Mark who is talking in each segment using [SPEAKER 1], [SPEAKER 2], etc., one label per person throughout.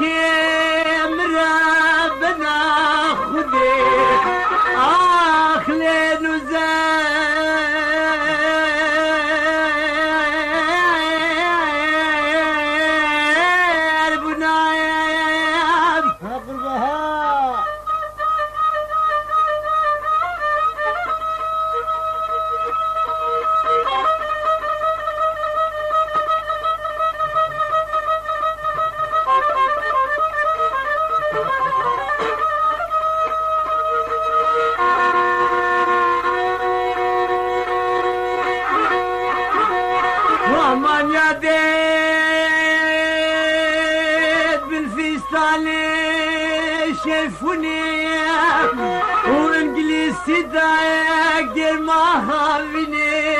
[SPEAKER 1] كم ربنا خذي لين وزار بنايم
[SPEAKER 2] قربها
[SPEAKER 1] ومن يديد بالفيستان شافوني وانجليزي دايق ما بني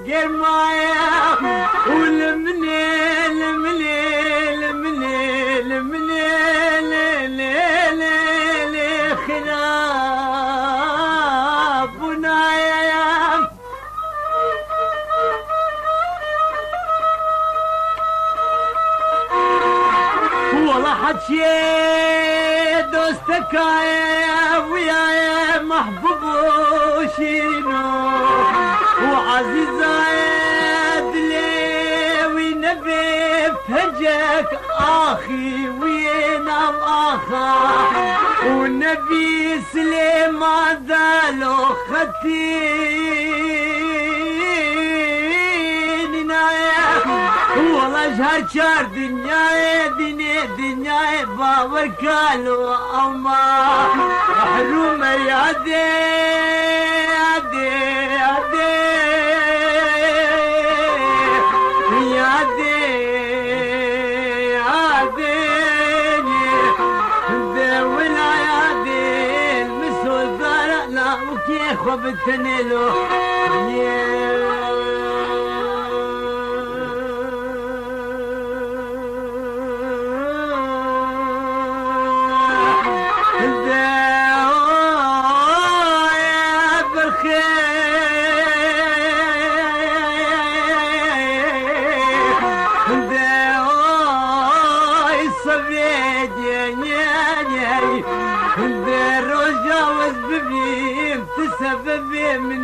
[SPEAKER 1] قرمايا ولمني لمني لمني لمني لمني خلافنا يا والله حكي دوستك يا ويا محبوب وشيرينو وعزيزة دلي ونبي فهجك اخي وينام اخا والنبي سليمان ذالو ختيننا والله جهر شار دنيا دنيا باور كالو اما محروم يا دي خبتني له سبب من